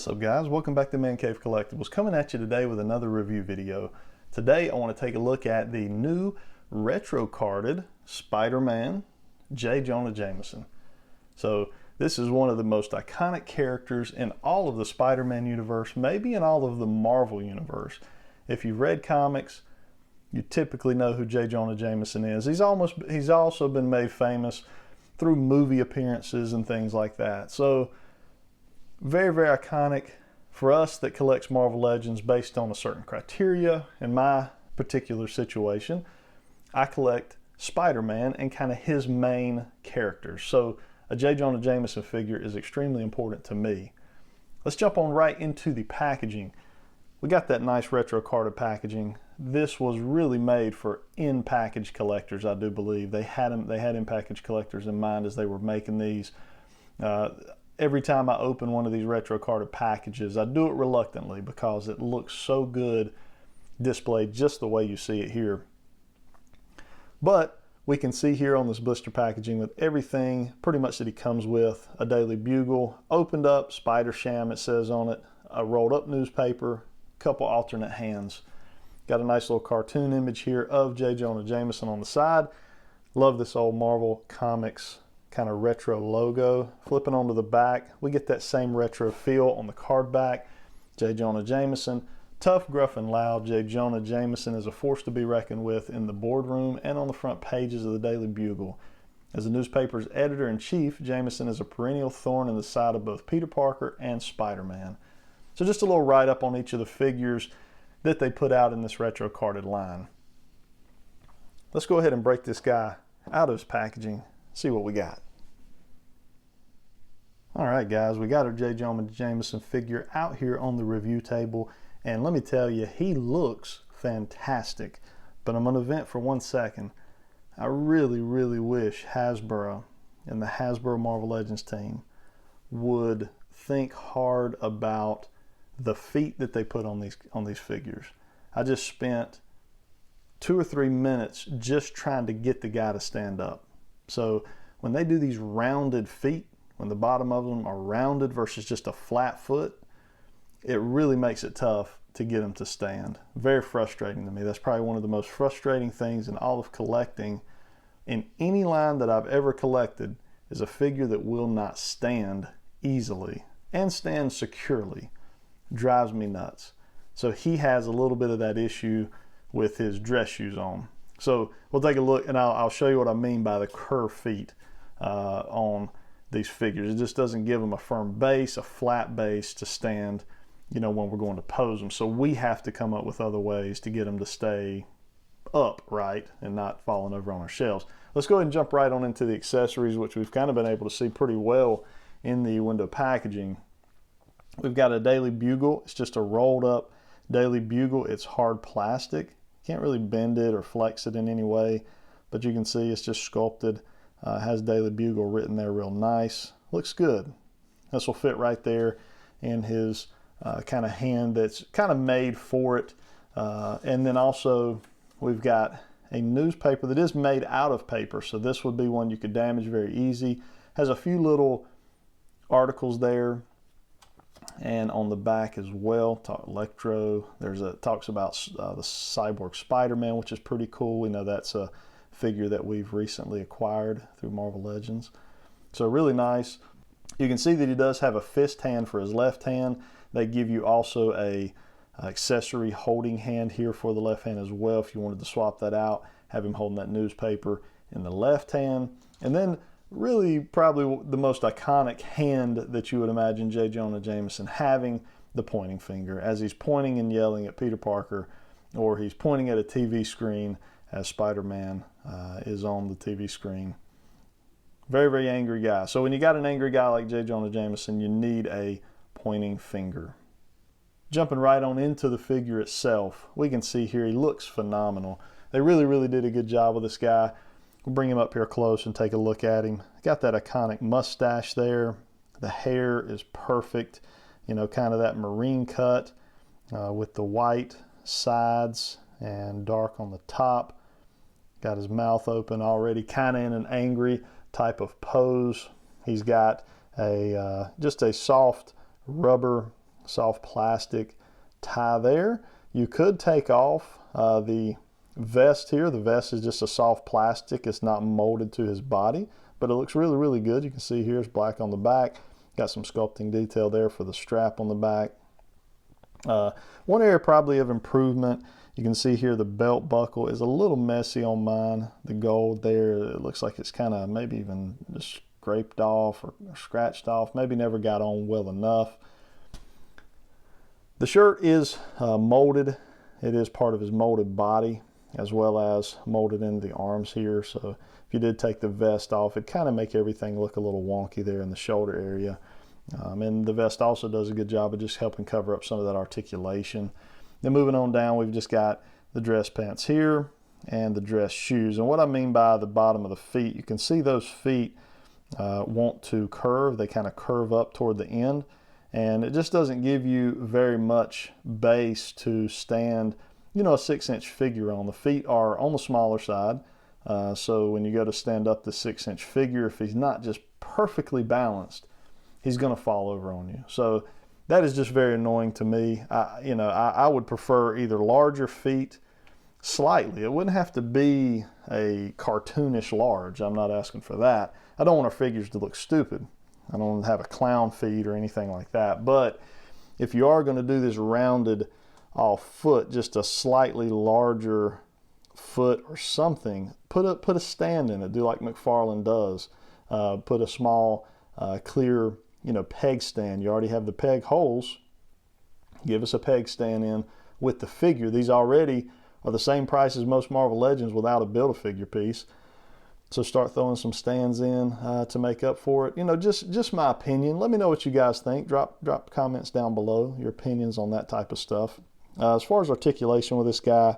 What's up guys, welcome back to Man Cave Collectibles, coming at you today with another review video. Today I want to take a look at the new retro carded Spider-Man J. Jonah Jameson. So this is one of the most iconic characters in all of the Spider-Man universe, maybe in all of the Marvel universe. If you've read comics, you typically know who J. Jonah Jameson is. He's also been made famous through movie appearances and things like that. So very, very iconic for us that collects Marvel Legends based on a certain criteria. In my particular situation, I collect Spider-Man and kind of his main characters. So a J. Jonah Jameson figure is extremely important to me. Let's jump on right into the packaging. We got that nice retro carded packaging. This was really made for in-package collectors, I do believe. They had in-package collectors in mind as they were making these. Every time I open one of these retro carded packages, I do it reluctantly because it looks so good displayed just the way you see it here. But we can see here on this blister packaging with everything pretty much that he comes with: a Daily Bugle, opened up, Spider Sham it says on it, a rolled up newspaper, a couple alternate hands. Got a nice little cartoon image here of J. Jonah Jameson on the side. Love this old Marvel Comics kind of retro logo. Flipping onto the back, we get that same retro feel on the card back. J. Jonah Jameson, tough, gruff, and loud. J. Jonah Jameson is a force to be reckoned with in the boardroom and on the front pages of the Daily Bugle. As the newspaper's editor-in-chief, Jameson is a perennial thorn in the side of both Peter Parker and Spider-Man. So just a little write-up on each of the figures that they put out in this retro carded line. Let's go ahead and break this guy out of his packaging, see what we got. All right guys, we got our J. Jonah Jameson figure out here on the review table, and let me tell you, he looks fantastic. But I'm going to vent for 1 second. I really, really wish Hasbro and the Hasbro Marvel Legends team would think hard about the feet that they put on these figures. I just spent 2 or 3 minutes just trying to get the guy to stand up. So when they do these rounded feet, when the bottom of them are rounded versus just a flat foot, it really makes it tough to get them to stand. Very frustrating to me. That's probably one of the most frustrating things in all of collecting. In any line that I've ever collected is a figure that will not stand easily and stand securely. Drives me nuts. So he has a little bit of that issue with his dress shoes on. So we'll take a look and I'll show you what I mean by the curved feet on these figures. It just doesn't give them a firm base, a flat base to stand, you know, when we're going to pose them. So we have to come up with other ways to get them to stay upright and not falling over on our shelves. Let's go ahead and jump right on into the accessories, which we've kind of been able to see pretty well in the window packaging. We've got a Daily Bugle. It's just a rolled up Daily Bugle. It's hard plastic. Can't really bend it or flex it in any way, but you can see it's just sculpted. Has Daily Bugle written there real nice. Looks good. This will fit right there in his kind of hand that's kind of made for it. And then also we've got a newspaper that is made out of paper, so this would be one you could damage very easy. Has a few little articles there, and on the back as well, Electro. Talks about the Cyborg Spider-Man, which is pretty cool. We know that's a figure that we've recently acquired through Marvel Legends. So really nice. You can see that he does have a fist hand for his left hand. They give you also a accessory holding hand here for the left hand as well. If you wanted to swap that out, have him holding that newspaper in the left hand. And then really probably the most iconic hand that you would imagine J. Jonah Jameson having, the pointing finger, as he's pointing and yelling at Peter Parker, or he's pointing at a TV screen as Spider-Man is on the TV screen. Very, very angry guy. So when you got an angry guy like J. Jonah Jameson, you need a pointing finger. Jumping right on into the figure itself, we can see here he looks phenomenal. They really, really did a good job with this guy. We'll bring him up here close and take a look at him. Got that iconic mustache there. The hair is perfect, you know, kind of that marine cut with the white sides and dark on the top. Got his mouth open already, kind of in an angry type of pose. He's got a just a soft rubber soft plastic tie there. You could take off the vest here. The vest is just a soft plastic. It's not molded to his body, but it looks really, really good. You can see here it's black on the back. Got some sculpting detail there for the strap on the back. One area probably of improvement, you can see here the belt buckle is a little messy on mine. The gold there, it looks like it's kind of maybe even just scraped off or scratched off, maybe never got on well enough. The shirt is molded. It is part of his molded body as well as molded into the arms here. So if you did take the vest off, it'd kind of make everything look a little wonky there in the shoulder area. And the vest also does a good job of just helping cover up some of that articulation. Then moving on down, we've just got the dress pants here and the dress shoes. And what I mean by the bottom of the feet, you can see those feet want to curve. They kind of curve up toward the end. And it just doesn't give you very much base to stand, you know, a 6-inch figure on. The feet are on the smaller side. So when you go to stand up the 6-inch figure, if he's not just perfectly balanced, he's going to fall over on you. So that is just very annoying to me. I would prefer either larger feet, slightly. It wouldn't have to be a cartoonish large. I'm not asking for that. I don't want our figures to look stupid. I don't want to have a clown feet or anything like that. But if you are going to do this rounded off foot, just a slightly larger foot or something, put a stand in it. Do like McFarlane does. Put a small clear peg stand. You already have the peg holes. Give us a peg stand in with the figure. These already are the same price as most Marvel Legends without a Build-A-Figure piece. So start throwing some stands in to make up for it. Just my opinion. Let me know what you guys think. Drop comments down below, your opinions on that type of stuff. As far as articulation with this guy,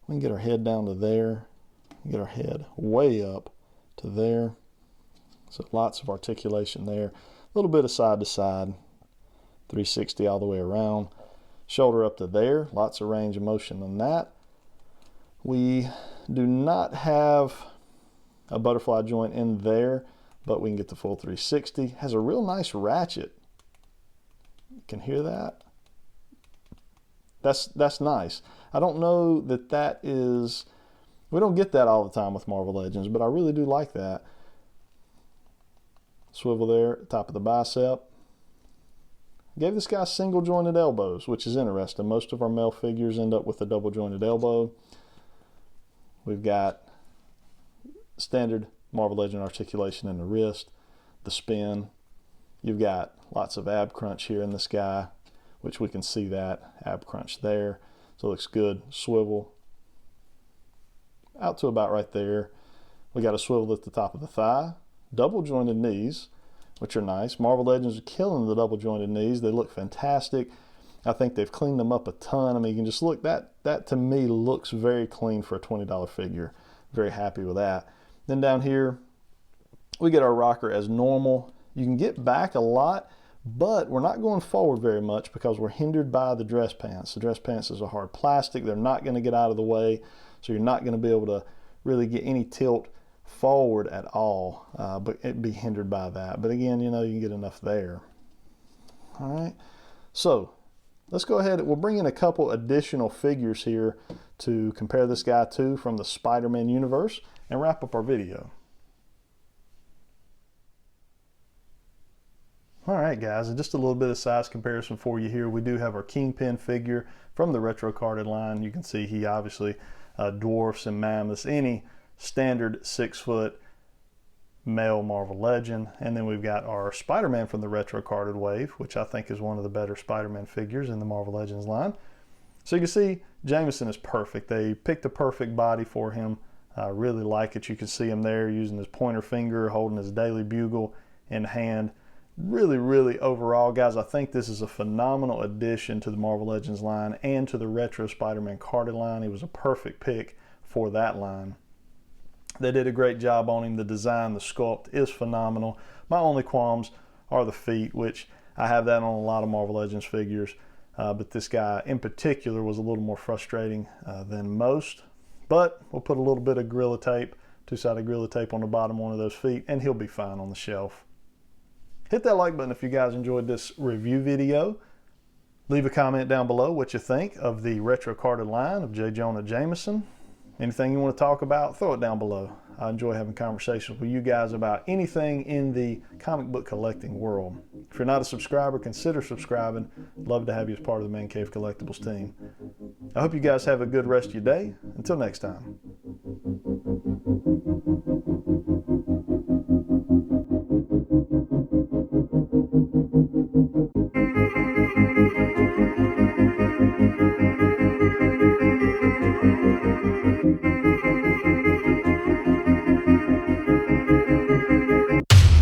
we can get our head down to there. Get our head way up to there. So lots of articulation there. A little bit of side to side, 360 all the way around. Shoulder up to there, lots of range of motion on that. We do not have a butterfly joint in there, but we can get the full 360. Has a real nice ratchet. You can hear that? That's nice. I don't know that is, we don't get that all the time with Marvel Legends, but I really do like that. Swivel there, top of the bicep. Gave this guy single jointed elbows, which is interesting. Most of our male figures end up with a double jointed elbow. We've got standard Marvel Legend articulation in the wrist, the spin. You've got lots of ab crunch here in this guy, which we can see that ab crunch there. So it looks good. Swivel out to about right there. We got a swivel at the top of the thigh. Double jointed knees, which are nice. Marvel Legends are killing the double jointed knees. They look fantastic. I think they've cleaned them up a ton. I mean, you can just look, that to me looks very clean for a $20 figure. Very happy with that. Then down here, we get our rocker as normal. You can get back a lot, but we're not going forward very much because we're hindered by the dress pants. The dress pants is a hard plastic. They're not going to get out of the way, so you're not going to be able to really get any tilt forward at all, but it'd be hindered by that. But again, you can get enough there. All right, so let's go ahead. We'll bring in a couple additional figures here to compare this guy to from the Spider-Man universe and wrap up our video. All right, guys, and just a little bit of size comparison for you here. We do have our Kingpin figure from the retro carded line. You can see he obviously dwarfs and mammoths any standard 6-foot male Marvel Legend. And then we've got our Spider-Man from the retro carded wave, which I think is one of the better Spider-Man figures in the Marvel Legends line. So you can see Jameson is perfect. They picked a perfect body for him. I really like it. You can see him there using his pointer finger, holding his Daily Bugle in hand. Really, really overall, guys, I think this is a phenomenal addition to the Marvel Legends line and to the retro Spider-Man carded line. He was a perfect pick for that line. They did a great job on him. The design, the sculpt is phenomenal. My only qualms are the feet, which I have that on a lot of Marvel Legends figures. But this guy in particular was a little more frustrating than most. But we'll put a little bit of Gorilla Tape, two-sided Gorilla Tape on the bottom one of those feet, and he'll be fine on the shelf. Hit that like button if you guys enjoyed this review video. Leave a comment down below what you think of the retro carded line of J. Jonah Jameson. Anything you want to talk about, throw it down below. I enjoy having conversations with you guys about anything in the comic book collecting world. If you're not a subscriber, consider subscribing. Love to have you as part of the Man Cave Collectibles team. I hope you guys have a good rest of your day. Until next time.